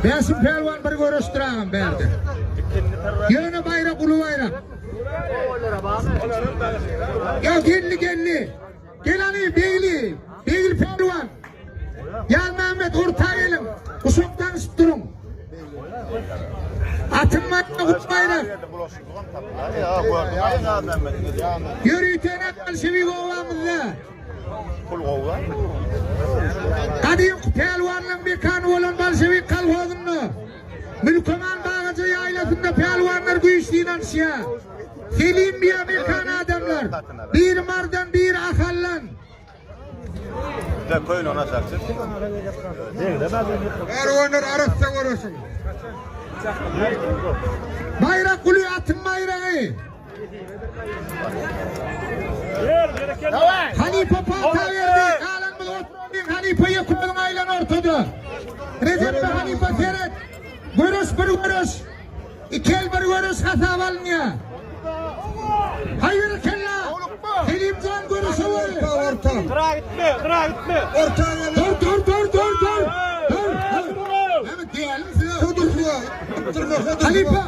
Besim pelvan bir görüştürağım berdi. Yöne bayrak ulu bayrak. Ya gelli. Gel hani beyli. Beyli pelvan. Gel Mehmet orta elim. Kusuktan durun. Atınmayın kut bayrak. Yürüyten Bolşevik ovamızda. Kadim pelvanın mekanı olan Bolşevik kalhozunu. Mülköman Bağcı yaylasında pelvanlar güçlüyle şia. Selim bir Amerikan adamlar. Bir mardan bir akallan. Koyun ona saksın. Pelvanlar arasında uğraşın. Bayrak kuluyor atın bayrağı. Hanife pata verdi. Alanımız ortadan Hanife'ye kulun aylan ortada. Recep Hanife seyret. Görüş bir görüş. İkel bir görüş hata alınıyor. Hayır kella. Selimcan görüşü var. Orta. Kıra gitme. Orta. Dur. Hemen diyelim size. Dur. Hanife.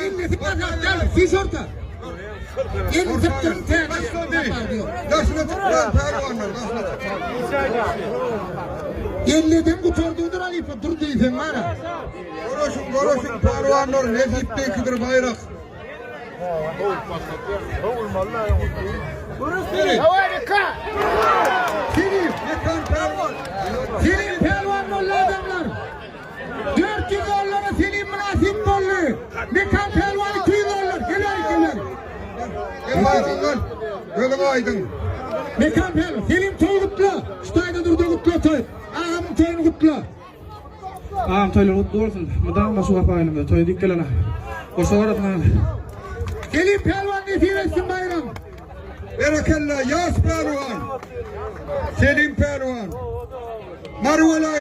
İlleti gel. Siz orta. Yeni tıpkın Yaşına tıklar pervanlar. Yeniledim kutordudur Hanife. Dur deyfen var ha. Goroşun pervanlar. Ne ziptekidir bayrak. Selim pelvan bollu adamlar. 400 dolara Selim münasip bollu. Mekan pelvan 200 dolar. Gelir. Gel lan. Gölüm aydın. Mekan pelvan. Selim toy kutla. Şutayda durdu kutla toy. Ağamın toyunu kutla. Ağam toylar kutlu olsun. Mıdan başı kapağıyla toy dikkelene. Koşa var atına. Selim pelvan nesip etsin bayram. Berekella. Yas pervan. Selim pervan. Marvala.